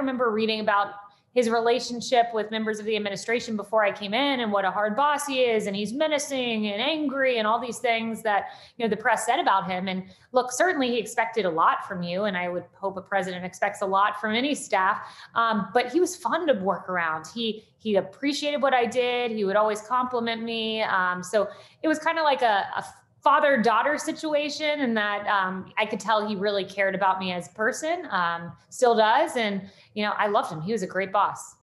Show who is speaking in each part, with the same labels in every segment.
Speaker 1: remember reading about his relationship with members of the administration before I came in and what a hard boss he is. And he's menacing and angry and all these things that, the press said about him. And look, certainly he expected a lot from you. And I would hope a president expects a lot from any staff. But he was fun to work around. He appreciated what I did. He would always compliment me. So it was kind of like a father-daughter situation, and that I could tell he really cared about me as a person, still does. And, I loved him. He was a great boss.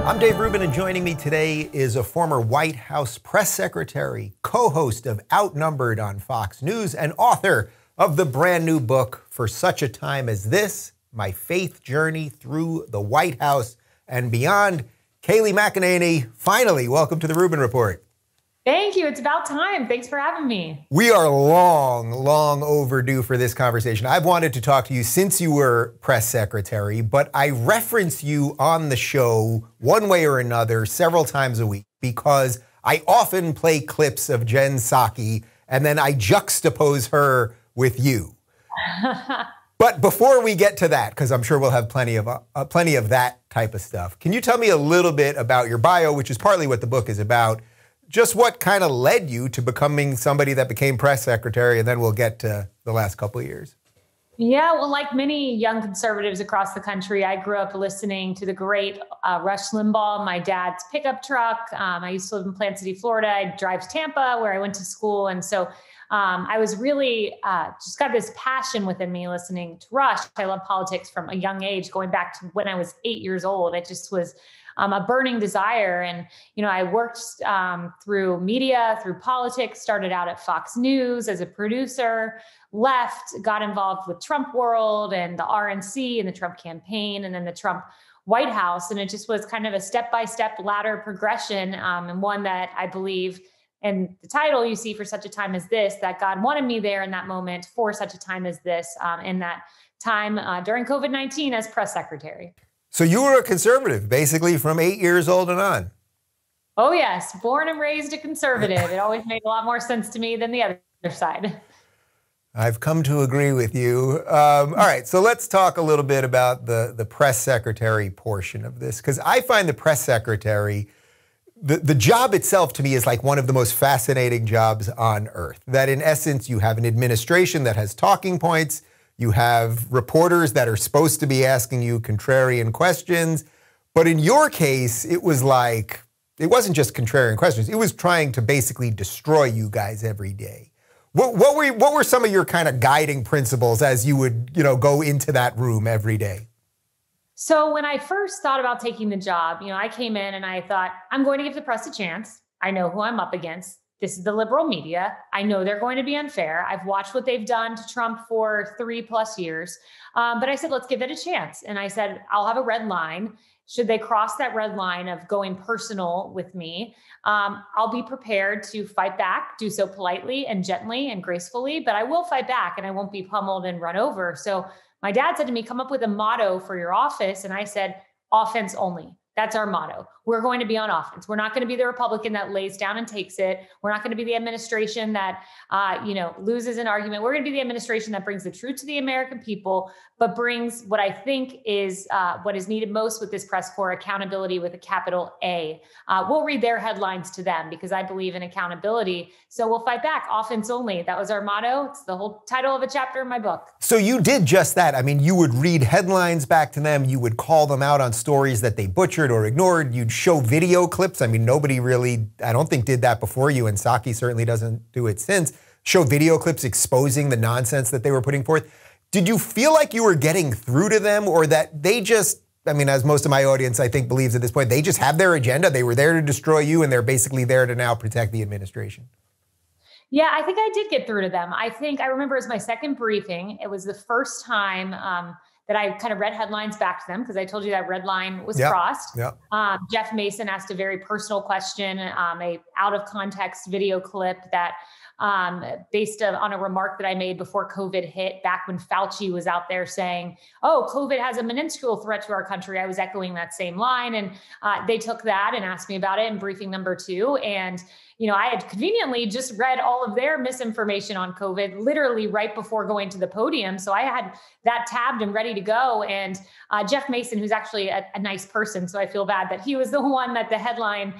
Speaker 2: I'm Dave Rubin, and joining me today is a former White House press secretary, co-host of Outnumbered on Fox News, and author of the brand new book, For Such a Time as This, My Faith Journey Through the White House and Beyond. Kayleigh McEnany, finally, welcome to the Rubin Report.
Speaker 1: Thank you. It's about time. Thanks for having me.
Speaker 2: We are long overdue for this conversation. I've wanted to talk to you since you were press secretary, but I reference you on the show one way or another several times a week because I often play clips of Jen Psaki and then I juxtapose her with you. But before we get to that, because I'm sure we'll have plenty of that type of stuff, can you tell me a little bit about your bio, which is partly what the book is about, just what kind of led you to becoming somebody that became press secretary, and then we'll get to the last couple of years.
Speaker 1: Yeah, well, like many young conservatives across the country, I grew up listening to the great Rush Limbaugh, my dad's pickup truck. I used to live in Plant City, Florida. I drive to Tampa, where I went to school. And so I was really just got this passion within me listening to Rush. I love politics from a young age, going back to when I was 8 years old. It just was a burning desire. And, I worked through media, through politics, started out at Fox News as a producer, left, got involved with Trump World and the RNC and the Trump campaign, and then the Trump White House. And it just was kind of a step-by-step ladder progression, and one that I believe, and the title you see, For Such a Time as This, that God wanted me there in that moment for such a time as this, in that time during COVID-19 as press secretary.
Speaker 2: So you were a conservative, basically from 8 years old and on.
Speaker 1: Oh, yes. Born and raised a conservative. It always made a lot more sense to me than the other side.
Speaker 2: I've come to agree with you. All right, so let's talk a little bit about the press secretary portion of this, because I find the press secretary, the job itself to me is like one of the most fascinating jobs on earth. That in essence, you have an administration that has talking points. You have reporters that are supposed to be asking you contrarian questions. But in your case, it was like, it wasn't just contrarian questions. It was trying to basically destroy you guys every day. What were some of your kind of guiding principles as you would, go into that room every day?
Speaker 1: So when I first thought about taking the job, I came in and I thought, I'm going to give the press a chance. I know who I'm up against. This is the liberal media. I know they're going to be unfair. I've watched what they've done to Trump for 3+ years. But I said, let's give it a chance. And I said, I'll have a red line. Should they cross that red line of going personal with me, I'll be prepared to fight back, do so politely and gently and gracefully, but I will fight back and I won't be pummeled and run over. So my dad said to me, come up with a motto for your office. And I said, offense only. That's our motto. We're going to be on offense. We're not going to be the Republican that lays down and takes it. We're not going to be the administration that, loses an argument. We're going to be the administration that brings the truth to the American people, but brings what I think is what is needed most with this press corps, accountability with a capital A. We'll read their headlines to them because I believe in accountability. So we'll fight back. Offense only. That was our motto. It's the whole title of a chapter in my book.
Speaker 2: So you did just that. I mean, you would read headlines back to them. You would call them out on stories that they butchered or ignored. You'd show video clips. I mean, nobody really, I don't think, did that before you, and Psaki certainly doesn't do it since. Show video clips exposing the nonsense that they were putting forth. Did you feel like you were getting through to them, or that they just, I mean, as most of my audience, I think, believes at this point, they just have their agenda. They were there to destroy you, and they're basically there to now protect the administration?
Speaker 1: Yeah, I think I did get through to them. I remember it was my second briefing. It was the first time that I kind of read headlines back to them because I told you that red line was crossed. Jeff Mason asked a very personal question, a out of context video clip that based on a remark that I made before COVID hit, back when Fauci was out there saying, oh, COVID has a minuscule threat to our country. I was echoing that same line. And they took that and asked me about it in briefing number 2. And I had conveniently just read all of their misinformation on COVID literally right before going to the podium. So I had that tabbed and ready to go. And Jeff Mason, who's actually a nice person, so I feel bad that he was the one that the headline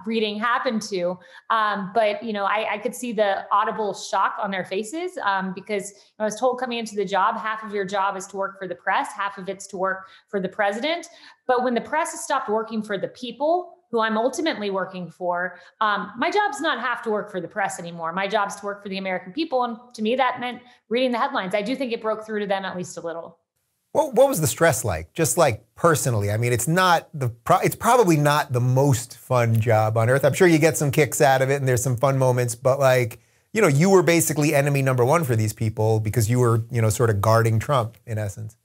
Speaker 1: reading happened to. But I could see the audible shock on their faces because I was told coming into the job, half of your job is to work for the press, half of it's to work for the president. But when the press has stopped working for the people, who I'm ultimately working for, my job's not have to work for the press anymore. My job's to work for the American people. And to me, that meant reading the headlines. I do think it broke through to them at least a little.
Speaker 2: What was the stress like? Just like personally, I mean, it's probably not the most fun job on earth. I'm sure you get some kicks out of it and there's some fun moments, but you were basically enemy number 1 for these people because you were, sort of guarding Trump in essence.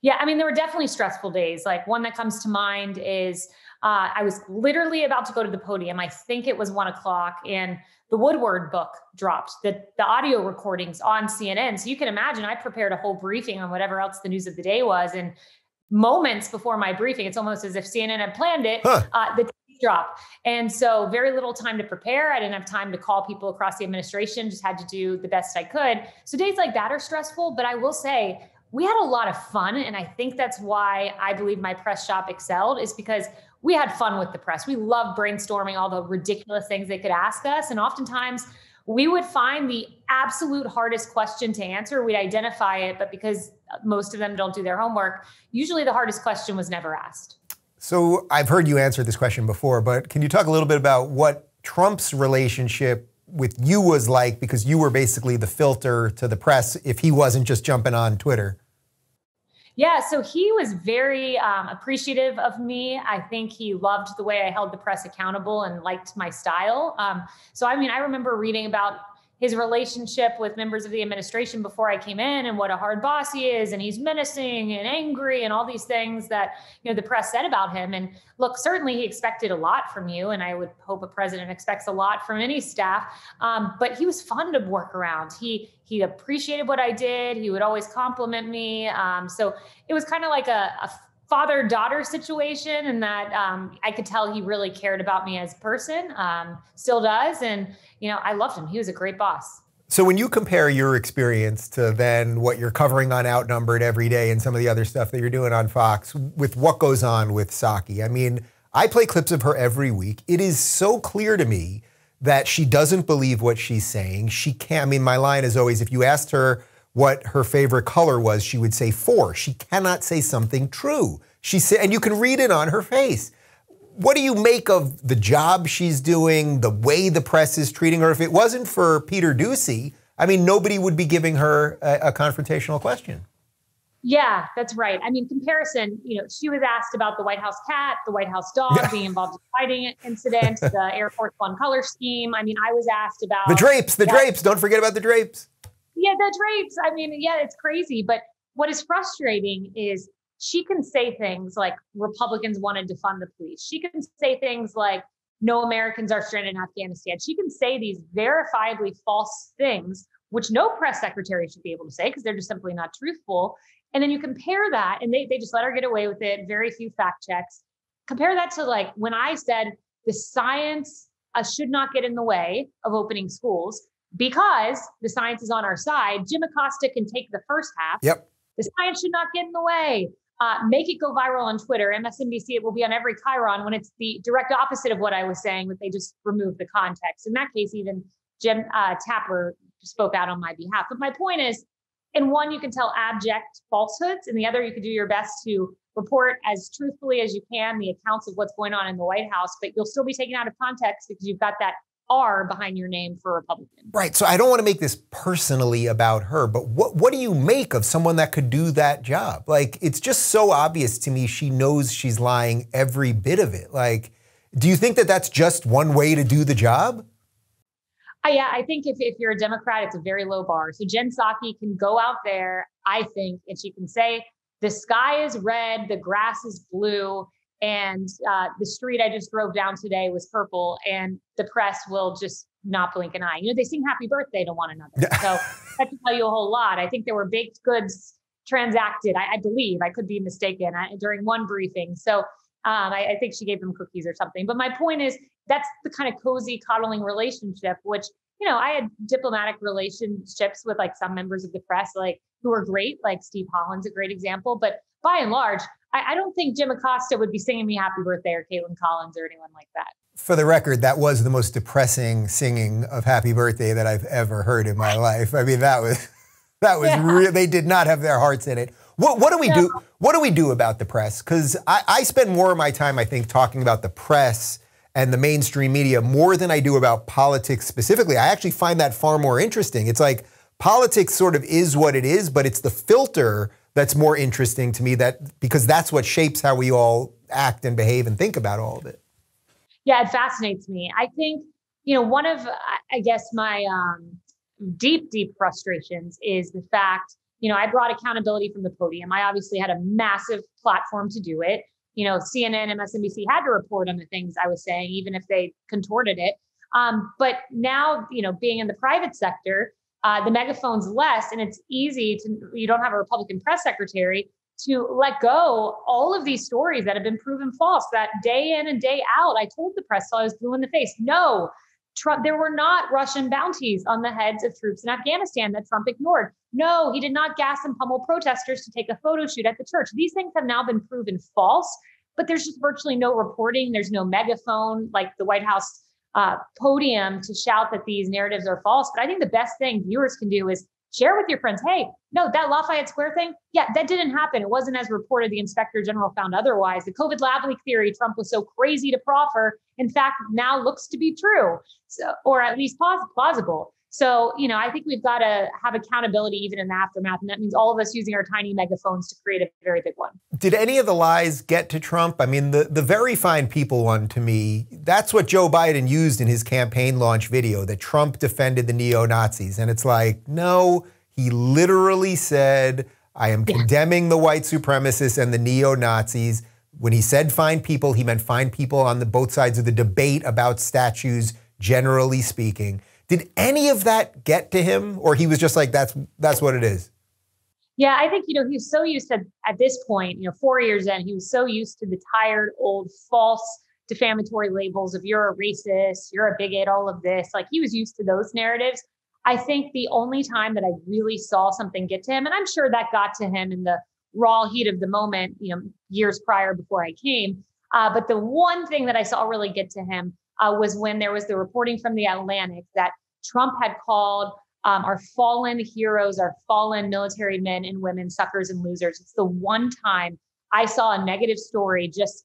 Speaker 1: Yeah, I mean, there were definitely stressful days. Like one that comes to mind is I was literally about to go to the podium. I think it was 1:00 and the Woodward book dropped, the audio recordings on CNN. So you can imagine I prepared a whole briefing on whatever else the news of the day was. And moments before my briefing, it's almost as if CNN had planned it, the tapes drop. And so very little time to prepare. I didn't have time to call people across the administration, just had to do the best I could. So days like that are stressful, but I will say, we had a lot of fun. And I think that's why I believe my press shop excelled, is because we had fun with the press. We loved brainstorming all the ridiculous things they could ask us. And oftentimes we would find the absolute hardest question to answer. We'd identify it, but because most of them don't do their homework, usually the hardest question was never asked.
Speaker 2: So I've heard you answer this question before, but can you talk a little bit about what Trump's relationship with you was like? Because you were basically the filter to the press if he wasn't just jumping on Twitter.
Speaker 1: Yeah, so he was very appreciative of me. I think he loved the way I held the press accountable and liked my style. So, I mean, I remember reading about his relationship with members of the administration before I came in and what a hard boss he is. And he's menacing and angry and all these things that, the press said about him. And look, certainly he expected a lot from you. And I would hope a president expects a lot from any staff. But he was fun to work around. He appreciated what I did. He would always compliment me. So it was kind of like a father-daughter situation, and that I could tell he really cared about me as a person, still does. And, I loved him. He was a great boss.
Speaker 2: So when you compare your experience to then what you're covering on Outnumbered every day and some of the other stuff that you're doing on Fox with what goes on with Psaki, I mean, I play clips of her every week. It is so clear to me that she doesn't believe what she's saying. She can't. I mean, my line is always, if you asked her what her favorite color was, she would say 4. She cannot say something true. She said, and you can read it on her face. What do you make of the job she's doing, the way the press is treating her? If it wasn't for Peter Doocy, I mean, nobody would be giving her a confrontational question.
Speaker 1: Yeah, that's right. I mean, comparison, she was asked about the White House cat, the White House dog being involved in a fighting incident, the Air Force One color scheme. I mean, I was asked about
Speaker 2: the drapes. Don't forget about the drapes.
Speaker 1: Yeah, the drapes. I mean, yeah, it's crazy. But what is frustrating is she can say things like Republicans want to defund the police. She can say things like no Americans are stranded in Afghanistan. She can say these verifiably false things, which no press secretary should be able to say because they're just simply not truthful. And then you compare that, and they just let her get away with it. Very few fact checks. Compare that to like when I said the science should not get in the way of opening schools because the science is on our side. Jim Acosta can take the first half.
Speaker 2: Yep.
Speaker 1: The science should not get in the way. Make it go viral on Twitter. MSNBC, it will be on every chyron when it's the direct opposite of what I was saying, but they just removed the context. In that case, even Jim Tapper spoke out on my behalf. But my point is, in one, you can tell abject falsehoods. In the other, you can do your best to report as truthfully as you can the accounts of what's going on in the White House, but you'll still be taken out of context because you've got that R behind your name for Republican.
Speaker 2: Right. So I don't want to make this personally about her, but what do you make of someone that could do that job? Like, it's just so obvious to me she knows she's lying every bit of it. Like, do you think that that's just one way to do the job?
Speaker 1: Yeah, I think if you're a Democrat, it's a very low bar. So Jen Psaki can go out there, I think, and she can say, the sky is red, the grass is blue, And the street I just drove down today was purple, and the press will just not blink an eye. You know, they sing happy birthday to one another. So that can tell you a whole lot. I think there were baked goods transacted, I believe, I could be mistaken, during one briefing. So I think she gave them cookies or something. But my point is, that's the kind of cozy, coddling relationship, which, you know, I had diplomatic relationships with like some members of the press, like who are great, like Steve Holland's a great example. But by and large, I don't think Jim Acosta would be singing me happy birthday, or Caitlin Collins, or anyone like that.
Speaker 2: For the record, that was the most depressing singing of happy birthday that I've ever heard in my life. I mean, that was real. They did not have their hearts in it. What do we do? What do we do about the press? Because I spend more of my time, I think, talking about the press and the mainstream media more than I do about politics specifically. I actually find that far more interesting. It's like politics sort of is what it is, but it's the filter that's more interesting to me, because that's what shapes how we all act and behave and think about all of it.
Speaker 1: Yeah, it fascinates me. I think, you know, one of, I guess, my deep frustrations is the fact, you know, I brought accountability from the podium. I obviously had a massive platform to do it. You know, CNN and MSNBC had to report on the things I was saying, even if they contorted it. But now, you know, being in the private sector, the megaphone's less, and it's easy you don't have a Republican press secretary to let go all of these stories that have been proven false, that day in and day out. I told the press till I was blue in the face, no, Trump, there were not Russian bounties on the heads of troops in Afghanistan that Trump ignored. No, he did not gas and pummel protesters to take a photo shoot at the church. These things have now been proven false, but there's just virtually no reporting. There's no megaphone like the White House podium to shout that these narratives are false. But I think the best thing viewers can do is share with your friends, hey, no, that Lafayette Square thing, yeah, that didn't happen. It wasn't as reported. The inspector general found otherwise. The COVID lab leak theory Trump was so crazy to proffer, in fact, now looks to be true, so, or at least plausible. So, you know, I think we've got to have accountability even in the aftermath. And that means all of us using our tiny megaphones to create a very big one.
Speaker 2: Did any of the lies get to Trump? I mean, the very fine people one, to me, that's what Joe Biden used in his campaign launch video, that Trump defended the neo-Nazis. And it's like, no, he literally said, I am condemning the white supremacists and the neo-Nazis. When he said fine people, he meant fine people on both sides of the debate about statues, generally speaking. Did any of that get to him, or he was just like, that's what it is?
Speaker 1: Yeah, I think, you know, he's so used to, at this point, you know, 4 years in, he was so used to the tired, old, false, defamatory labels of you're a racist, you're a bigot, all of this. Like, he was used to those narratives. I think the only time that I really saw something get to him, and I'm sure that got to him in the raw heat of the moment, you know, years prior before I came. But the one thing that I saw really get to him was when there was the reporting from the Atlantic that Trump had called our fallen heroes, our fallen military men and women, suckers and losers. It's the one time I saw a negative story just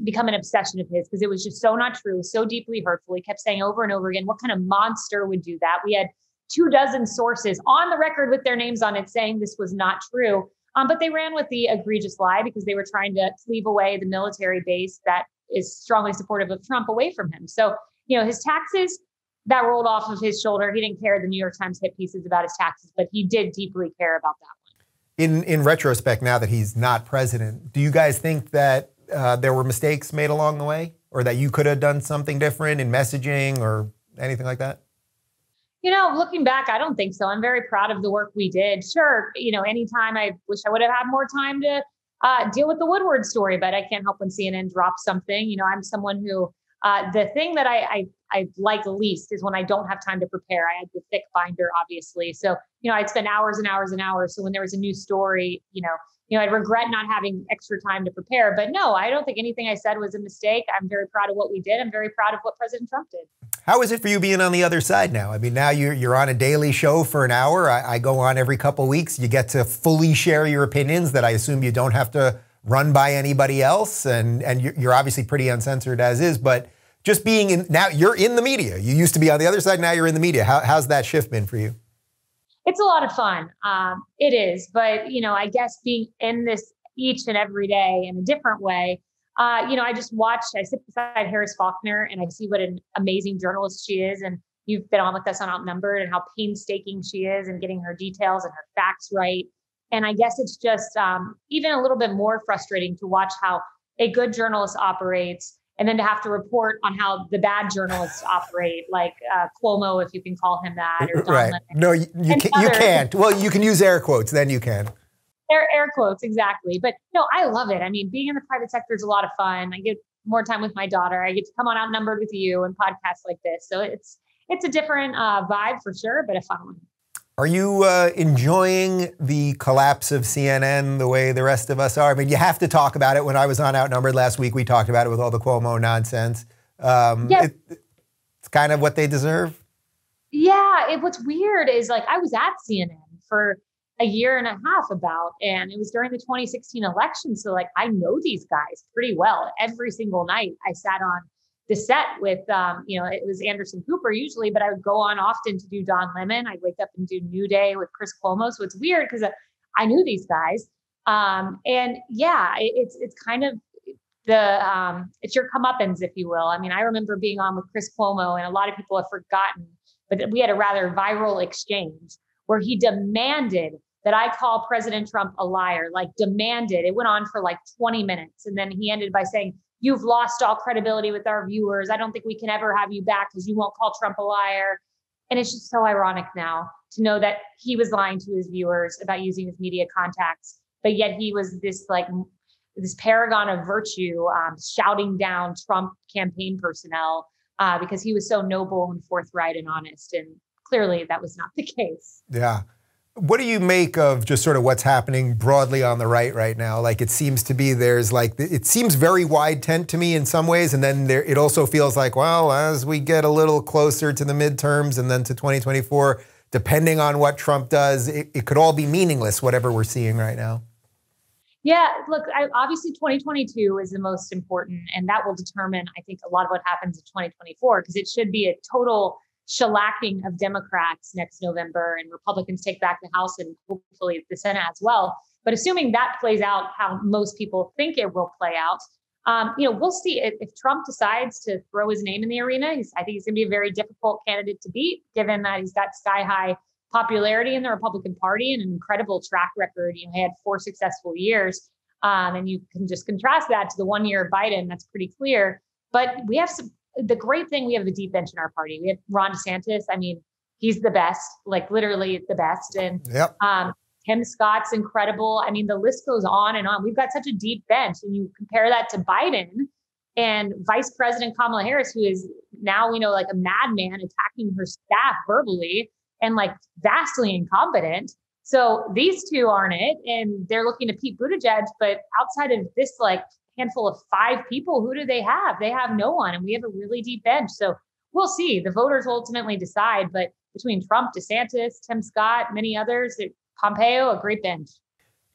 Speaker 1: become an obsession of his, because it was just so not true, so deeply hurtful. He kept saying over and over again, what kind of monster would do that? We had 24 sources on the record with their names on it saying this was not true. But they ran with the egregious lie because they were trying to cleave away the military base that is strongly supportive of Trump away from him. So, you know, his taxes, that rolled off of his shoulder. He didn't care. The New York Times hit pieces about his taxes, but he did deeply care about that
Speaker 2: one. In retrospect, now that he's not president, do you guys think that there were mistakes made along the way, or that you could have done something different in messaging or anything like that?
Speaker 1: You know, looking back, I don't think so. I'm very proud of the work we did. Sure, you know, anytime I wish I would have had more time to deal with the Woodward story, but I can't help when CNN drops something. You know, I'm someone who, the thing that I like least is when I don't have time to prepare. I had the thick binder, obviously. So, you know, I'd spend hours and hours and hours. So when there was a new story, you know, I'd regret not having extra time to prepare. But no, I don't think anything I said was a mistake. I'm very proud of what we did. I'm very proud of what President Trump did.
Speaker 2: How is it for you being on the other side now? I mean, now you're on a daily show for an hour. I go on every couple of weeks. You get to fully share your opinions that I assume you don't have to run by anybody else. And you're obviously pretty uncensored as is. But just being in, now you're in the media. You used to be on the other side. Now you're in the media. How's that shift been for you?
Speaker 1: It's a lot of fun. It is. But, you know, I guess being in this each and every day in a different way, you know, I sit beside Harris Faulkner and I see what an amazing journalist she is. And you've been on with us on Outnumbered and how painstaking she is in getting her details and her facts right. And I guess it's just even a little bit more frustrating to watch how a good journalist operates, and then to have to report on how the bad journalists operate, like Cuomo, if you can call him that, or Don
Speaker 2: right.
Speaker 1: Lemon.
Speaker 2: No, you can't. Well, you can use air quotes, then you can.
Speaker 1: Air quotes, exactly. But no, I love it. I mean, being in the private sector is a lot of fun. I get more time with my daughter. I get to come on Outnumbered with you and podcasts like this. So it's a different vibe for sure, but a fun one.
Speaker 2: Are you enjoying the collapse of CNN the way the rest of us are? I mean, you have to talk about it. When I was on Outnumbered last week, we talked about it with all the Cuomo nonsense. It's kind of what they deserve.
Speaker 1: Yeah. What's weird is, like, I was at CNN for a year and a half and it was during the 2016 election. So, like, I know these guys pretty well. Every single night I sat on the set with, it was Anderson Cooper usually, but I would go on often to do Don Lemon. I'd wake up and do New Day with Chris Cuomo. So it's weird because I knew these guys. It's kind of it's your comeuppance, if you will. I mean, I remember being on with Chris Cuomo, and a lot of people have forgotten, but we had a rather viral exchange where he demanded that I call President Trump a liar, like demanded. It went on for like 20 minutes. And then he ended by saying, "You've lost all credibility with our viewers. I don't think we can ever have you back because you won't call Trump a liar." And it's just so ironic now to know that he was lying to his viewers about using his media contacts, but yet he was this paragon of virtue, shouting down Trump campaign personnel because he was so noble and forthright and honest. And clearly that was not the case.
Speaker 2: Yeah. What do you make of just sort of what's happening broadly on the right now? Like, it seems to be it seems very wide tent to me in some ways. And then it also feels like, well, as we get a little closer to the midterms and then to 2024, depending on what Trump does, it could all be meaningless, whatever we're seeing right now.
Speaker 1: Yeah, look, obviously 2022 is the most important, and that will determine, I think, a lot of what happens in 2024, because it should be a total shellacking of Democrats next November, and Republicans take back the House and hopefully the Senate as well. But assuming that plays out how most people think it will play out, we'll see if Trump decides to throw his name in the arena. I think he's going to be a very difficult candidate to beat, given that he's got sky high popularity in the Republican Party and an incredible track record. He had 4 successful years, and you can just contrast that to the 1 year of Biden. That's pretty clear. But we have the great thing, we have the deep bench in our party. We have Ron DeSantis. I mean, he's the best, like literally the best. And Tim Scott's incredible. I mean, the list goes on and on. We've got such a deep bench. And you compare that to Biden and Vice President Kamala Harris, who is now, like a madman attacking her staff verbally and like vastly incompetent. So these two aren't it. And they're looking to Pete Buttigieg. But outside of this, like, handful of 5 people, who do they have? They have no one. And we have a really deep bench. So we'll see. The voters will ultimately decide. But between Trump, DeSantis, Tim Scott, many others, Pompeo, a great bench.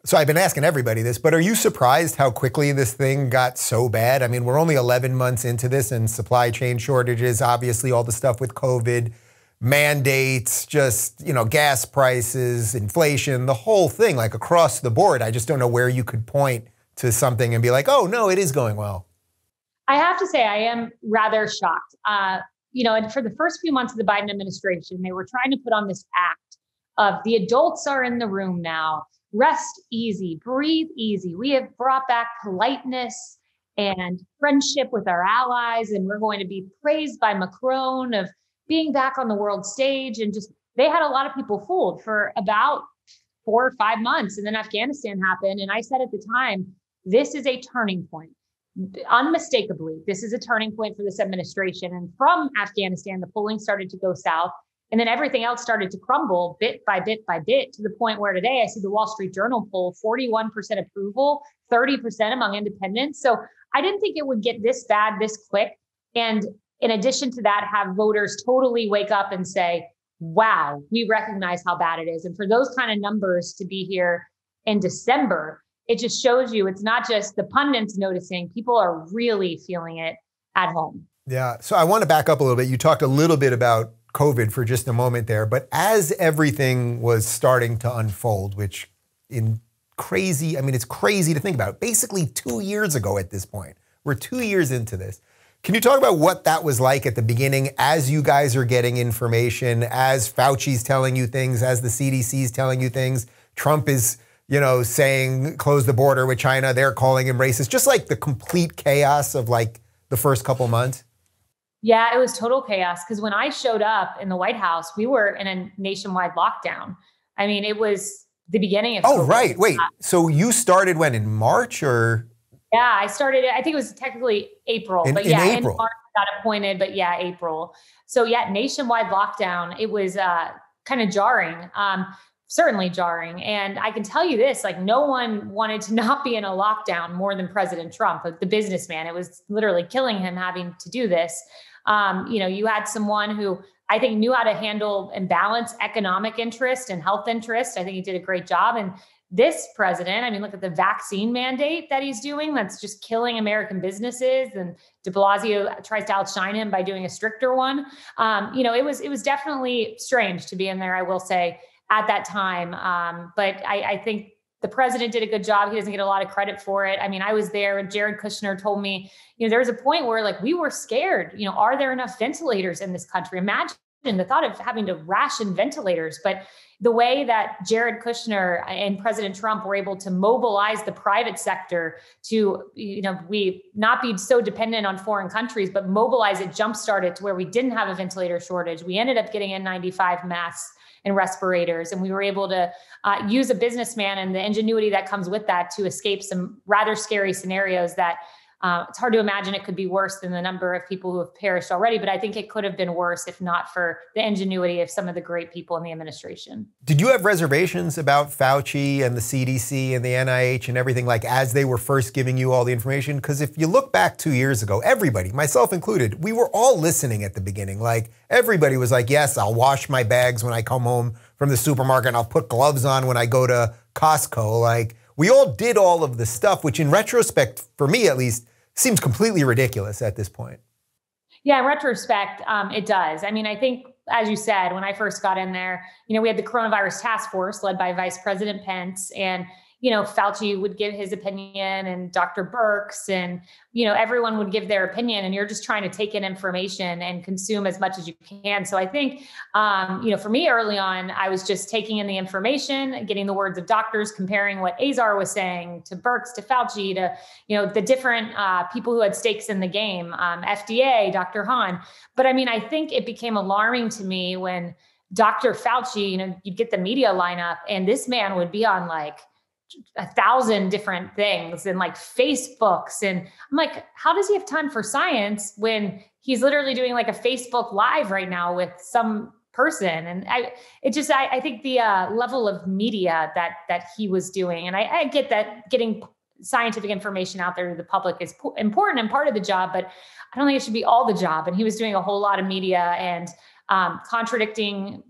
Speaker 2: So I've been asking everybody this, but are you surprised how quickly this thing got so bad? I mean, we're only 11 months into this, and supply chain shortages, obviously all the stuff with COVID, mandates, just, gas prices, inflation, the whole thing, like across the board. I just don't know where you could point to something and be like, oh, no, it is going well.
Speaker 1: I have to say, I am rather shocked. And for the first few months of the Biden administration, they were trying to put on this act of the adults are in the room now. Rest easy, breathe easy. We have brought back politeness and friendship with our allies, and we're going to be praised by Macron of being back on the world stage. And just, they had a lot of people fooled for about 4 or 5 months. And then Afghanistan happened. And I said at the time, this is a turning point. Unmistakably, this is a turning point for this administration. And from Afghanistan, the polling started to go south. And then everything else started to crumble bit by bit by bit, to the point where today I see the Wall Street Journal poll, 41% approval, 30% among independents. So I didn't think it would get this bad this quick. And in addition to that, have voters totally wake up and say, wow, we recognize how bad it is. And for those kind of numbers to be here in December, it just shows you it's not just the pundits noticing, people are really feeling it at home.
Speaker 2: Yeah. So I want to back up a little bit. You talked a little bit about COVID for just a moment there, but as everything was starting to unfold, which it's crazy to think about, basically 2 years ago at this point, we're 2 years into this. Can you talk about what that was like at the beginning, as you guys are getting information, as Fauci's telling you things, as the CDC's telling you things, Trump is saying close the border with China. They're calling him racist. Just like the complete chaos of like the first couple months.
Speaker 1: Yeah, it was total chaos. Because when I showed up in the White House, we were in a nationwide lockdown. I mean, it was the beginning of COVID.
Speaker 2: Oh, right. Wait, so you started when, in March or?
Speaker 1: Yeah, I started, I think it was technically April.
Speaker 2: In
Speaker 1: April.
Speaker 2: I
Speaker 1: got appointed, but yeah, April. So yeah, nationwide lockdown. It was kind of jarring, certainly jarring. And I can tell you this, like no one wanted to not be in a lockdown more than President Trump, the businessman. It was literally killing him having to do this. You had someone who I think knew how to handle and balance economic interest and health interest. I think he did a great job. And this president, I mean, look at the vaccine mandate that he's doing. That's just killing American businesses. And DeBlasio tries to outshine him by doing a stricter one. It was definitely strange to be in there, I will say, at that time. But I think the president did a good job. He doesn't get a lot of credit for it. I mean, I was there and Jared Kushner told me, there was a point where like we were scared, are there enough ventilators in this country? Imagine the thought of having to ration ventilators. But the way that Jared Kushner and President Trump were able to mobilize the private sector to, we not be so dependent on foreign countries, but mobilize it, jumpstart it to where we didn't have a ventilator shortage. We ended up getting N95 masks and respirators. And we were able to use a businessman and the ingenuity that comes with that to escape some rather scary scenarios that it's hard to imagine it could be worse than the number of people who have perished already. But I think it could have been worse if not for the ingenuity of some of the great people in the administration. Did
Speaker 2: you have reservations about Fauci and the CDC and the NIH and everything, like as they were first giving you all the information? Because if you look back 2 years ago, everybody, myself included, we were all listening at the beginning. Like everybody was like, yes, I'll wash my bags when I come home from the supermarket and I'll put gloves on when I go to Costco. Like we all did all of the stuff, which in retrospect, for me at least, seems completely ridiculous at this point.
Speaker 1: Yeah, in retrospect, it does. I mean, I think, as you said, when I first got in there, we had the coronavirus task force led by Vice President Pence, and Fauci would give his opinion and Dr. Birx and, everyone would give their opinion, and you're just trying to take in information and consume as much as you can. So I think, for me early on, I was just taking in the information, getting the words of doctors, comparing what Azar was saying to Birx, to Fauci, to, the different people who had stakes in the game, FDA, Dr. Hahn. But I mean, I think it became alarming to me when Dr. Fauci, you'd get the media lineup and this man would be on like 1,000 different things and like Facebooks. And I'm like, how does he have time for science when he's literally doing like a Facebook Live right now with some person? And I think the level of media that he was doing, and I get that getting scientific information out there to the public is important and part of the job, but I don't think it should be all the job. And he was doing a whole lot of media and contradicting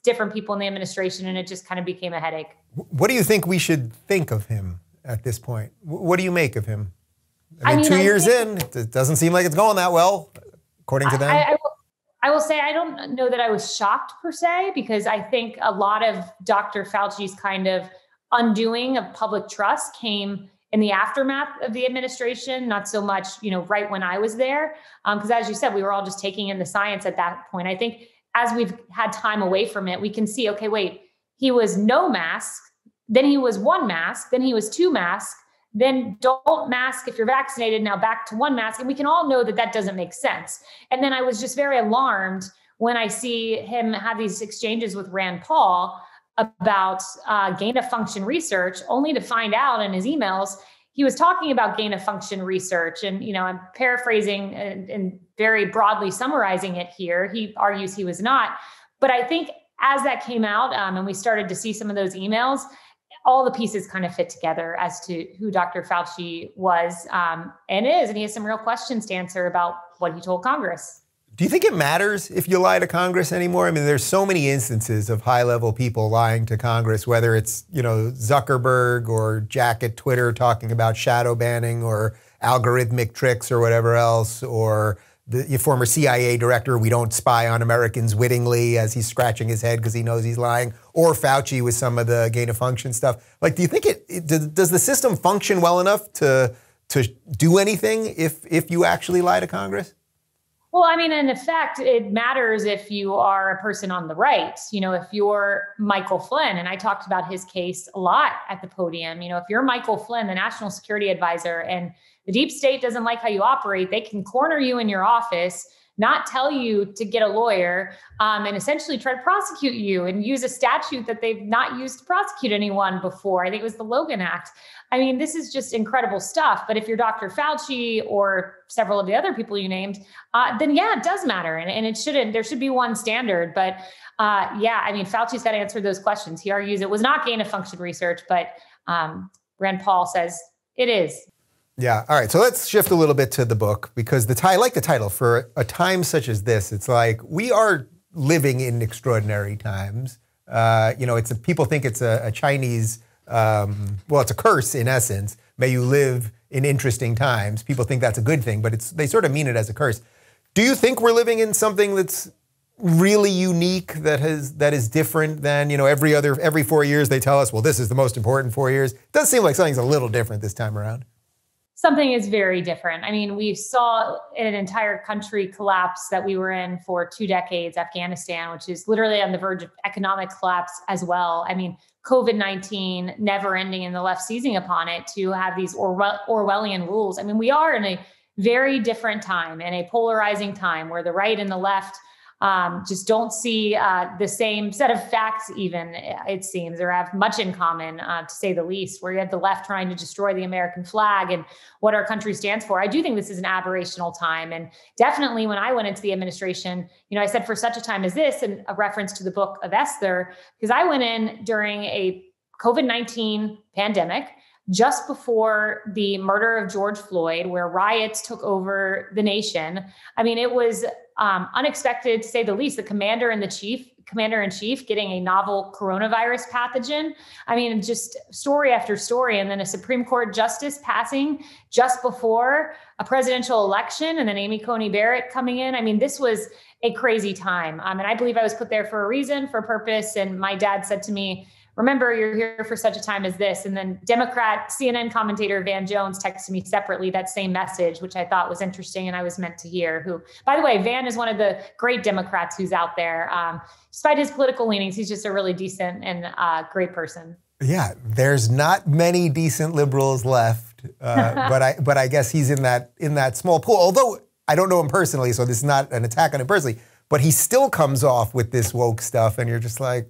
Speaker 1: different people in the administration, and it just kind of became a headache.
Speaker 2: What do you think we should think of him at this point? What do you make of him? I mean, 2 years in, it doesn't seem like it's going that well, according to them.
Speaker 1: I will say I don't know that I was shocked per se, because I think a lot of Dr. Fauci's kind of undoing of public trust came in the aftermath of the administration, not so much, right when I was there. Because as you said, we were all just taking in the science at that point. I think as we've had time away from it, we can see, okay, wait, he was no mask, then he was one mask, then he was two masks, then don't mask if you're vaccinated, now back to one mask. And we can all know that that doesn't make sense. And then I was just very alarmed when I see him have these exchanges with Rand Paul about gain of function research, only to find out in his emails, he was talking about gain of function research. And, I'm paraphrasing and very broadly summarizing it here. He argues he was not. But I think as that came out and we started to see some of those emails, all the pieces kind of fit together as to who Dr. Fauci was and is. And he has some real questions to answer about what he told Congress.
Speaker 2: Do you think it matters if you lie to Congress anymore? I mean, there's so many instances of high-level people lying to Congress, whether it's, Zuckerberg or Jack at Twitter talking about shadow banning or algorithmic tricks or whatever else, or the former CIA director, we don't spy on Americans wittingly, as he's scratching his head because he knows he's lying, or Fauci with some of the gain of function stuff. Like, do you think does the system function well enough to do anything if you actually lie to Congress?
Speaker 1: Well, I mean, in effect, it matters if you are a person on the right. If you're Michael Flynn, and I talked about his case a lot at the podium, if you're Michael Flynn, the national security advisor, and the deep state doesn't like how you operate, they can corner you in your office, not tell you to get a lawyer, and essentially try to prosecute you and use a statute that they've not used to prosecute anyone before. I think it was the Logan Act. I mean, this is just incredible stuff. But if you're Dr. Fauci or several of the other people you named, then yeah, it does matter. And it shouldn't, there should be one standard. But yeah, I mean, Fauci's got to answer those questions. He argues it was not gain of function research, but Rand Paul says it is.
Speaker 2: Yeah. All right. So let's shift a little bit to the book, because I like the title. For a time such as this, it's like we are living in extraordinary times. People think it's a Chinese, it's a curse in essence. May you live in interesting times. People think that's a good thing, but they sort of mean it as a curse. Do you think we're living in something that's really unique, that is different than, every 4 years they tell us, well, this is the most important 4 years? It does seem like something's a little different this time around.
Speaker 1: Something is very different. I mean, we saw an entire country collapse that we were in for 2 decades, Afghanistan, which is literally on the verge of economic collapse as well. I mean, COVID-19 never ending and the left seizing upon it to have these Orwellian rules. I mean, we are in a very different time, and a polarizing time where the right and the left just don't see the same set of facts, even, it seems, or have much in common, to say the least, where you have the left trying to destroy the American flag and what our country stands for. I do think this is an aberrational time. And definitely when I went into the administration, I said for such a time as this, and a reference to the book of Esther, because I went in during a COVID-19 pandemic, just before the murder of George Floyd, where riots took over the nation. I mean, it was unexpected, to say the least. The commander in chief getting a novel coronavirus pathogen. I mean, just story after story. And then a Supreme Court justice passing just before a presidential election, and then Amy Coney Barrett coming in. I mean, this was a crazy time. And I believe I was put there for a reason, for a purpose. And my dad said to me, remember, you're here for such a time as this. And then Democrat CNN commentator Van Jones texted me separately that same message, which I thought was interesting and I was meant to hear. Who, by the way, Van is one of the great Democrats who's out there. Despite his political leanings, he's just a really decent and great person. Yeah,
Speaker 2: there's not many decent liberals left, but I guess he's in that small pool. Although I don't know him personally, so this is not an attack on him personally. But he still comes off with this woke stuff, and you're just like,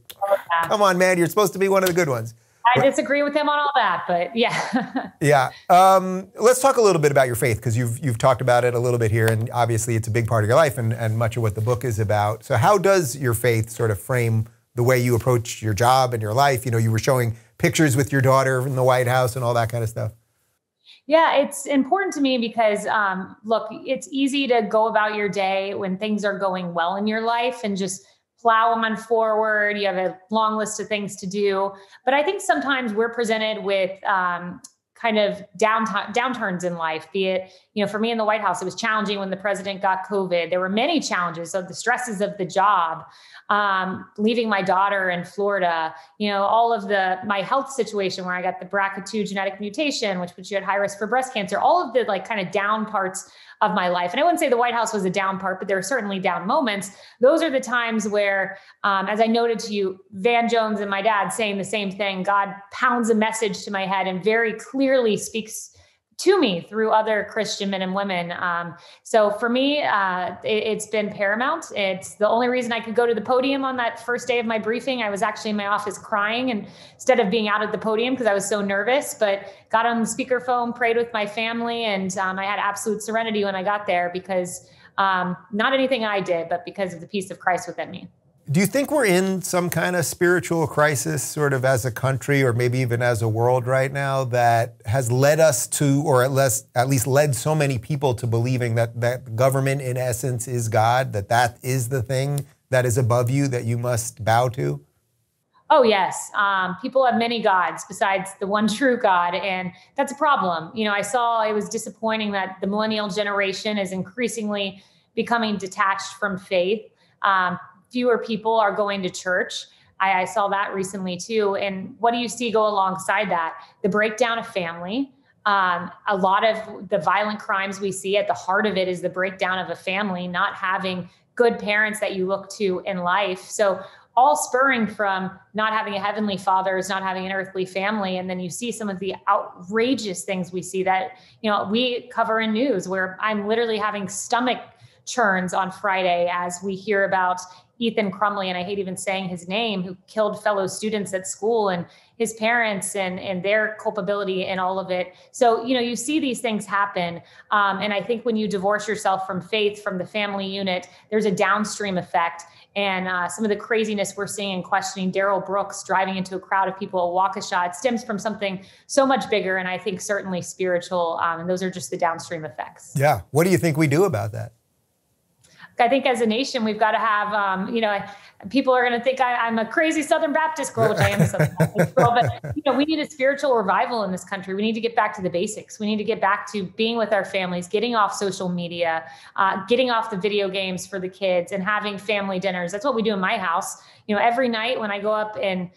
Speaker 2: come on, man, you're supposed to be one of the good ones.
Speaker 1: I disagree with him on all that, but yeah.
Speaker 2: Yeah. Let's talk a little bit about your faith, because you've talked about it a little bit here, and obviously it's a big part of your life and much of what the book is about. So how does your faith sort of frame the way you approach your job and your life? You were showing pictures with your daughter in the White House and all that kind of stuff.
Speaker 1: Yeah, it's important to me because, look, it's easy to go about your day when things are going well in your life and just plow on forward. You have a long list of things to do. But I think sometimes we're presented with kind of downturns in life, be it, for me in the White House, it was challenging when the president got COVID. There were many challenges of the stresses of the job, leaving my daughter in Florida, all of my health situation where I got the BRCA2 genetic mutation, which puts you at high risk for breast cancer, all of the kind of down parts of my life. And I wouldn't say the White House was a down part, but there are certainly down moments. Those are the times where, as I noted to you, Van Jones and my dad saying the same thing, God pounds a message to my head and very clearly speaks to me through other Christian men and women. So for me, it's been paramount. It's the only reason I could go to the podium on that first day of my briefing. I was actually in my office crying, and instead of being out at the podium because I was so nervous, but got on the speakerphone, prayed with my family, and I had absolute serenity when I got there because not anything I did, but because of the peace of Christ within me.
Speaker 2: Do you think we're in some kind of spiritual crisis sort of as a country, or maybe even as a world right now, that has led us to, or at least led so many people to believing that government in essence is God, that is the thing that is above you that you must bow to?
Speaker 1: Oh, yes. People have many gods besides the one true God. And that's a problem. I saw it was disappointing that the millennial generation is increasingly becoming detached from faith. Fewer people are going to church. I saw that recently too. And what do you see go alongside that? The breakdown of family, A lot of the violent crimes we see, at the heart of it is the breakdown of a family, not having good parents that you look to in life. So all spurring from not having a heavenly father, is not having an earthly family. And then you see some of the outrageous things we see that, we cover in news, where I'm literally having stomach churns on Friday as we hear about Ethan Crumley, and I hate even saying his name, who killed fellow students at school, and his parents and their culpability in all of it. So, you see these things happen. And I think when you divorce yourself from faith, from the family unit, there's a downstream effect. And some of the craziness we're seeing and questioning Darrell Brooks driving into a crowd of people at Waukesha, it stems from something so much bigger, and I think certainly spiritual. And those are just the downstream effects.
Speaker 2: Yeah. What do you think we do about that?
Speaker 1: I think as a nation, we've got to have, people are going to think I'm a crazy Southern Baptist girl, which I am a Southern Baptist girl, but, we need a spiritual revival in this country. We need to get back to the basics. We need to get back to being with our families, getting off social media, getting off the video games for the kids, and having family dinners. That's what we do in my house. Every night when I go up and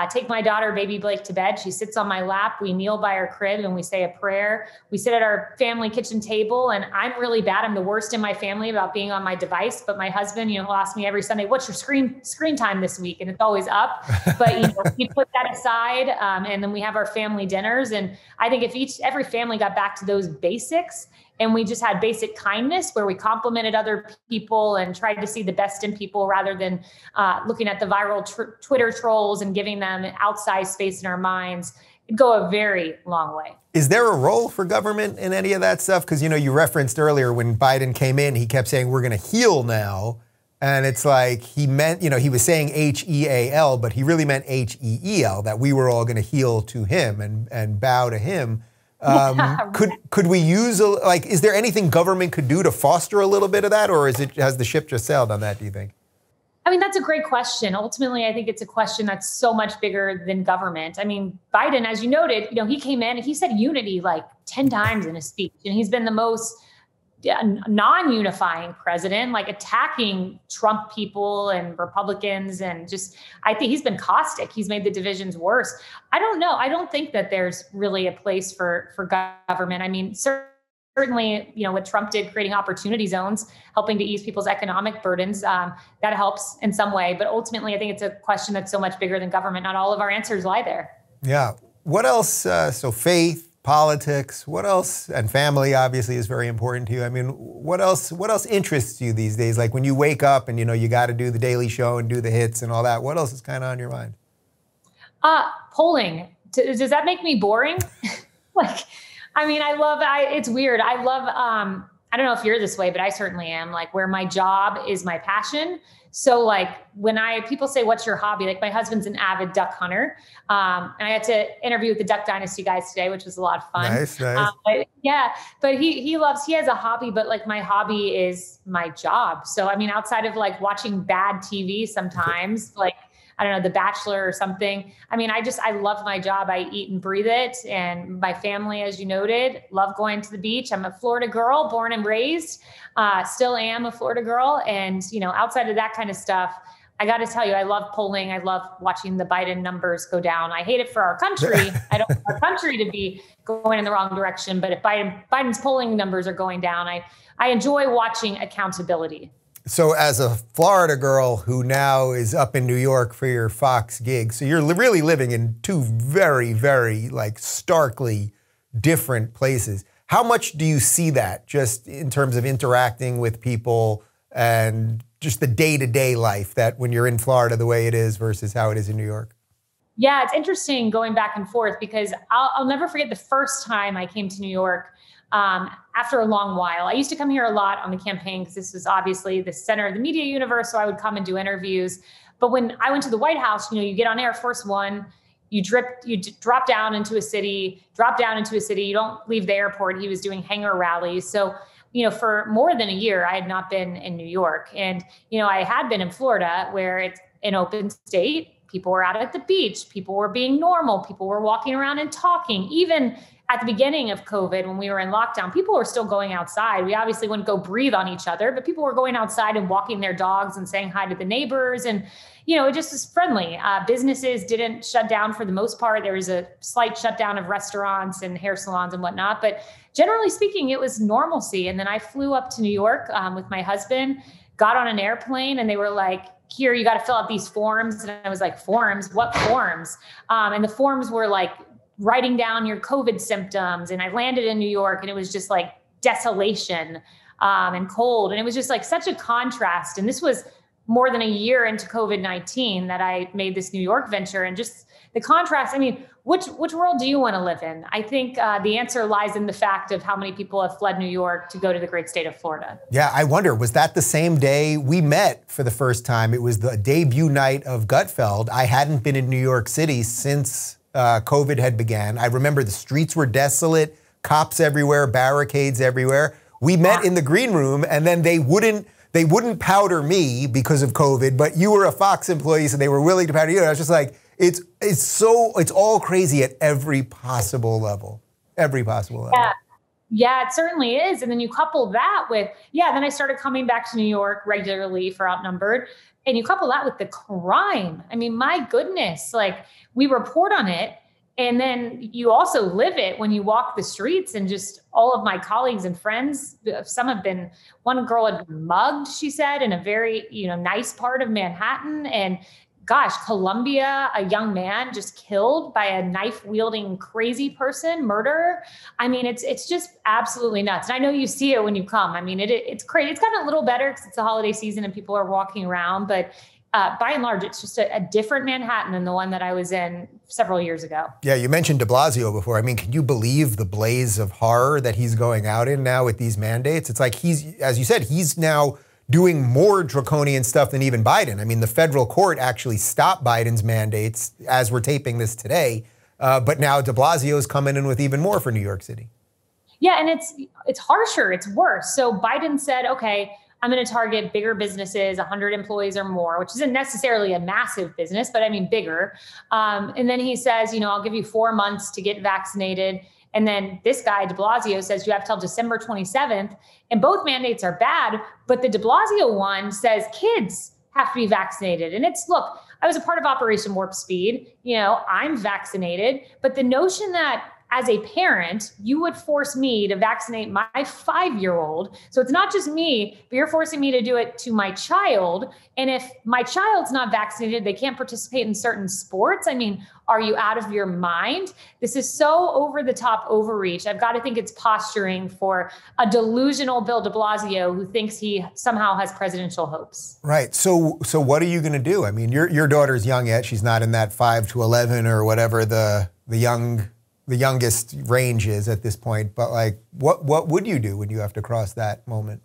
Speaker 1: take my daughter, baby Blake, to bed, she sits on my lap. We kneel by our crib and we say a prayer. We sit at our family kitchen table, and I'm really bad. I'm the worst in my family about being on my device. But my husband, he'll ask me every Sunday, "What's your screen time this week?" And it's always up. But we put that aside, and then we have our family dinners. And I think if every family got back to those basics, and we just had basic kindness where we complimented other people and tried to see the best in people rather than looking at the viral Twitter trolls and giving them outsized space in our minds, it'd go a very long way.
Speaker 2: Is there a role for government in any of that stuff? Because, you referenced earlier when Biden came in, he kept saying, we're going to heal now. And it's like he meant, he was saying HEAL, but he really meant HEEL, that we were all going to heal to him and bow to him. Could we use is there anything government could do to foster a little bit of that, or has the ship just sailed on that, do you think?
Speaker 1: I mean, that's a great question. Ultimately, I think it's a question that's so much bigger than government. I mean, Biden, as you noted, he came in and he said unity like 10 times in his speech, and he's been the most non-unifying president, like attacking Trump people and Republicans. And just, I think he's been caustic. He's made the divisions worse. I don't know. I don't think that there's really a place for government. I mean, certainly, what Trump did, creating opportunity zones, helping to ease people's economic burdens, that helps in some way. But ultimately, I think it's a question that's so much bigger than government. Not all of our answers lie there.
Speaker 2: Yeah. What else? So faith, politics, what else? And family obviously is very important to you. I mean, what else interests you these days? Like when you wake up and, you got to do the Daily Show and do the hits and all that, what else is kind of on your mind?
Speaker 1: Polling. Does that make me boring? It's weird. I love, I don't know if you're this way, but I certainly am, like where my job is my passion. So like when people say, what's your hobby? Like my husband's an avid duck hunter. And I had to interview with the Duck Dynasty guys today, which was a lot of fun.
Speaker 2: Nice.
Speaker 1: But he has a hobby, but like my hobby is my job. So, I mean, outside of like watching bad TV sometimes, like, I don't know, The Bachelor or something. I mean, I love my job. I eat and breathe it. And my family, as you noted, love going to the beach. I'm a Florida girl, born and raised, still am a Florida girl. And, outside of that kind of stuff, I got to tell you, I love polling. I love watching the Biden numbers go down. I hate it for our country. I don't want our country to be going in the wrong direction. But if Biden's polling numbers are going down, I enjoy watching accountability.
Speaker 2: So as a Florida girl who now is up in New York for your Fox gig, so you're really living in two very, very starkly different places. How much do you see that just in terms of interacting with people and just the day-to-day life that when you're in Florida the way it is versus how it is in New York?
Speaker 1: Yeah, it's interesting going back and forth because I'll never forget the first time I came to New York. After a long while, I used to come here a lot on the campaign because this was obviously the center of the media universe. So I would come and do interviews. But when I went to the White House, you get on Air Force One, you drop down into a city, you don't leave the airport. He was doing hangar rallies. So, for more than a year, I had not been in New York. And, I had been in Florida where it's an open state. People were out at the beach. People were being normal. People were walking around and talking. Even at the beginning of COVID, when we were in lockdown, people were still going outside. We obviously wouldn't go breathe on each other, but people were going outside and walking their dogs and saying hi to the neighbors. And, it just was friendly. Businesses didn't shut down for the most part. There was a slight shutdown of restaurants and hair salons and whatnot. But generally speaking, it was normalcy. And then I flew up to New York with my husband, got on an airplane, and they were like, here, you got to fill out these forms. And I was like, forms? What forms? And the forms were like writing down your COVID symptoms. And I landed in New York, and it was just like desolation and cold. And it was just like such a contrast. And this was more than a year into COVID-19 that I made this New York venture. And just the contrast, I mean, which world do you want to live in? I think the answer lies in the fact of how many people have fled New York to go to the great state of Florida. Yeah,
Speaker 2: I wonder, was that the same day we met for the first time? It was the debut night of Gutfeld. I hadn't been in New York City since COVID had began. I remember the streets were desolate, cops everywhere, barricades everywhere. We met in the green room, and then they wouldn't powder me because of COVID, but you were a Fox employee, so they were willing to powder you. And I was just like, it's all crazy at every possible level. Every possible level.
Speaker 1: Yeah, it certainly is. And then you couple that with, then I started coming back to New York regularly for Outnumbered. And you couple that with the crime. I mean, my goodness, like we report on it. And then you also live it when you walk the streets, and just all of my colleagues and friends, one girl had been mugged, she said, in a very, nice part of Manhattan. And gosh, Columbia, a young man just killed by a knife wielding crazy person, murderer. I mean, it's just absolutely nuts. And I know you see it when you come. I mean, it's crazy. It's gotten a little better because it's the holiday season and people are walking around, but by and large, it's just a different Manhattan than the one that I was in several years ago. Yeah,
Speaker 2: you mentioned DeBlasio before. I mean, can you believe the blaze of horror that he's going out in now with these mandates? It's like as you said, he's now doing more draconian stuff than even Biden. I mean, the federal court actually stopped Biden's mandates as we're taping this today. But now DeBlasio is coming in with even more for New York City.
Speaker 1: Yeah, and it's harsher, it's worse. So Biden said, okay, I'm going to target bigger businesses, 100 employees or more, which isn't necessarily a massive business, but I mean bigger. And then he says, I'll give you 4 months to get vaccinated. And then this guy, DeBlasio, says you have till December 27th. And both mandates are bad, but the DeBlasio one says kids have to be vaccinated. And look, I was a part of Operation Warp Speed. I'm vaccinated, but the notion that as a parent, you would force me to vaccinate my 5-year-old. So it's not just me, but you're forcing me to do it to my child. And if my child's not vaccinated, they can't participate in certain sports. I mean, are you out of your mind? This is so over the top overreach. I've got to think it's posturing for a delusional Bill de Blasio who thinks he somehow has presidential hopes.
Speaker 2: Right. So what are you going to do? I mean, your daughter's young yet. She's not in that 5 to 11 or whatever the youngest range is at this point, but like, what would you do when you have to cross that moment?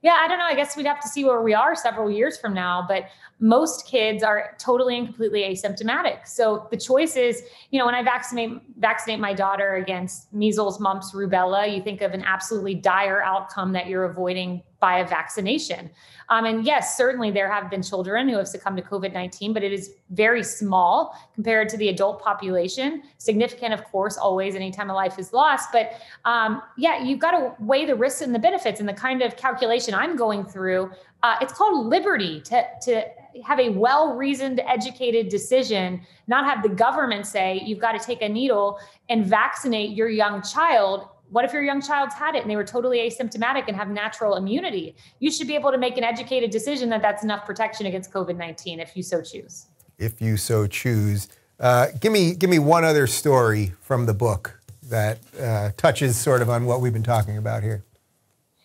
Speaker 1: Yeah, I don't know. I guess we'd have to see where we are several years from now, but most kids are totally and completely asymptomatic. So the choice is, when I vaccinate my daughter against measles, mumps, rubella, you think of an absolutely dire outcome that you're avoiding by a vaccination. And yes, certainly there have been children who have succumbed to COVID-19, but it is very small compared to the adult population. Significant, of course, always anytime a life is lost. But you've got to weigh the risks and the benefits, and the kind of calculation I'm going through. It's called liberty to have a well-reasoned, educated decision, not have the government say you've got to take a needle and vaccinate your young child. What if your young child's had it and they were totally asymptomatic and have natural immunity? You should be able to make an educated decision that that's enough protection against COVID-19 if you so choose.
Speaker 2: If you so choose. Give me one other story from the book that touches sort of on what we've been talking about here.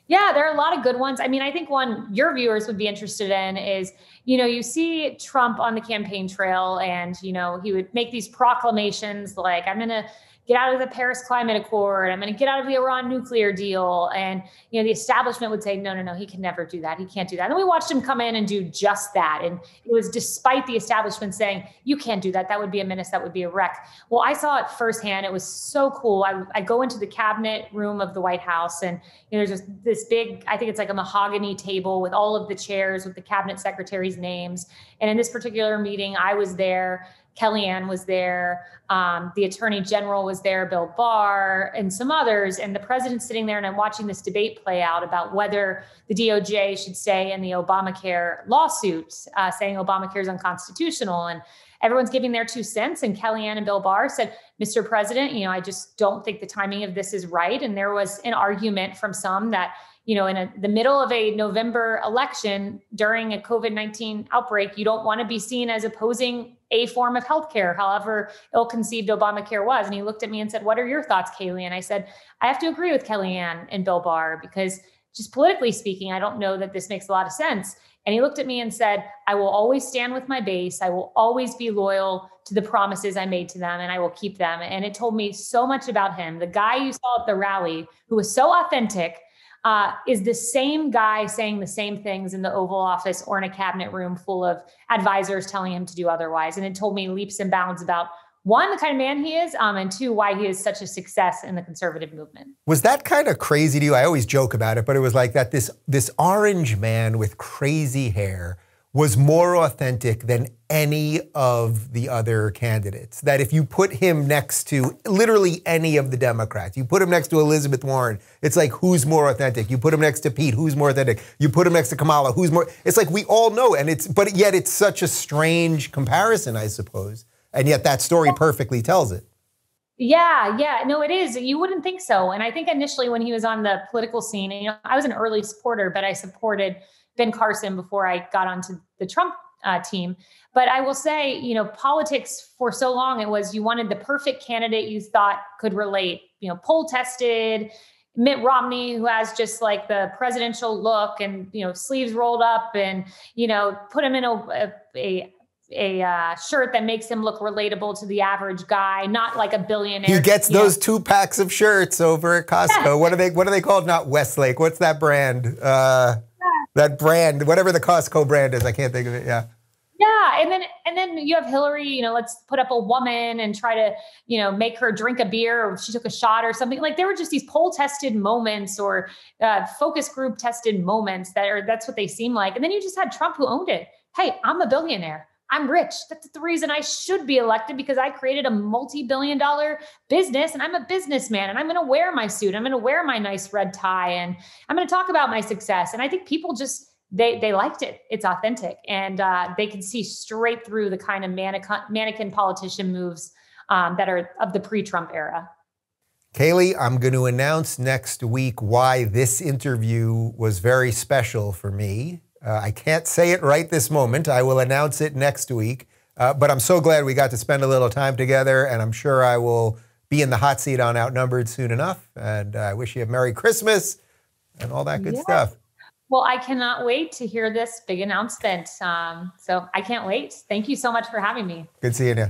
Speaker 1: Yeah, there are a lot of good ones. I mean, I think one your viewers would be interested in is, you see Trump on the campaign trail and, he would make these proclamations like, I'm going to get out of the Paris Climate Accord. I'm going to get out of the Iran nuclear deal. And, the establishment would say, no, he can never do that. He can't do that. And then we watched him come in and do just that. And it was despite the establishment saying, you can't do that. That would be a menace. That would be a wreck. Well, I saw it firsthand. It was so cool. I go into the cabinet room of the White House, and there's just this big, I think it's like a mahogany table with all of the chairs with the cabinet secretaries' names. And in this particular meeting, I was there. Kellyanne was there. The Attorney General was there, Bill Barr, and some others. And the president's sitting there, and I'm watching this debate play out about whether the DOJ should stay in the Obamacare lawsuit, saying Obamacare is unconstitutional. And everyone's giving their 2 cents. And Kellyanne and Bill Barr said, Mr. President, I just don't think the timing of this is right. And there was an argument from some that, in the middle of a November election during a COVID-19 outbreak, you don't want to be seen as opposing a form of healthcare, however ill-conceived Obamacare was. And he looked at me and said, what are your thoughts, Kayleigh? And I said, I have to agree with Kellyanne and Bill Barr, because just politically speaking, I don't know that this makes a lot of sense. And he looked at me and said, I will always stand with my base. I will always be loyal to the promises I made to them, and I will keep them. And it told me so much about him. The guy you saw at the rally, who was so authentic, is the same guy saying the same things in the Oval Office or in a cabinet room full of advisors telling him to do otherwise. And it told me leaps and bounds about, 1, the kind of man he is, and 2, why he is such a success in the conservative movement.
Speaker 2: Was that kind of crazy to you? I always joke about it, but it was like that this orange man with crazy hair was more authentic than any of the other candidates. That if you put him next to literally any of the Democrats, you put him next to Elizabeth Warren, it's like, who's more authentic? You put him next to Pete, who's more authentic? You put him next to Kamala, who's more? It's like we all know, but yet it's such a strange comparison, I suppose. And yet that story perfectly tells it.
Speaker 1: Yeah, no, it is. You wouldn't think so. And I think initially when he was on the political scene, I was an early supporter, but I supported Ben Carson before I got onto the Trump team. But I will say, politics for so long, it was you wanted the perfect candidate you thought could relate, poll tested, Mitt Romney, who has just like the presidential look and, sleeves rolled up and, put him in a shirt that makes him look relatable to the average guy, not like a billionaire.
Speaker 2: He gets those 2 packs of shirts over at Costco. Yeah. What are they called? Not Westlake. What's that brand? That brand, whatever the Costco brand is, I can't think of it. Yeah.
Speaker 1: Yeah. And then you have Hillary, let's put up a woman and try to, make her drink a beer, or she took a shot or something. Like there were just these poll tested moments or focus group tested moments that's what they seem like. And then you just had Trump, who owned it. Hey, I'm a billionaire. I'm rich. That's the reason I should be elected, because I created a multi-billion-dollar business and I'm a businessman, and I'm going to wear my suit. I'm going to wear my nice red tie, and I'm going to talk about my success. And I think people just, they liked it. It's authentic, and they can see straight through the kind of mannequin politician moves that are of the pre-Trump era.
Speaker 2: Kayleigh, I'm going to announce next week why this interview was very special for me. I can't say it right this moment. I will announce it next week. But I'm so glad we got to spend a little time together, and I'm sure I will be in the hot seat on Outnumbered soon enough. And I wish you a Merry Christmas and all that good stuff.
Speaker 1: Well, I cannot wait to hear this big announcement. So I can't wait. Thank you so much for having me.
Speaker 2: Good seeing you.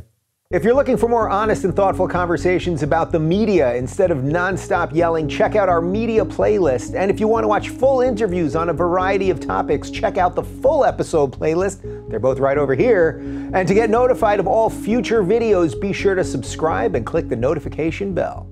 Speaker 2: If you're looking for more honest and thoughtful conversations about the media instead of nonstop yelling, check out our media playlist. And if you want to watch full interviews on a variety of topics, check out the full episode playlist. They're both right over here. And to get notified of all future videos, be sure to subscribe and click the notification bell.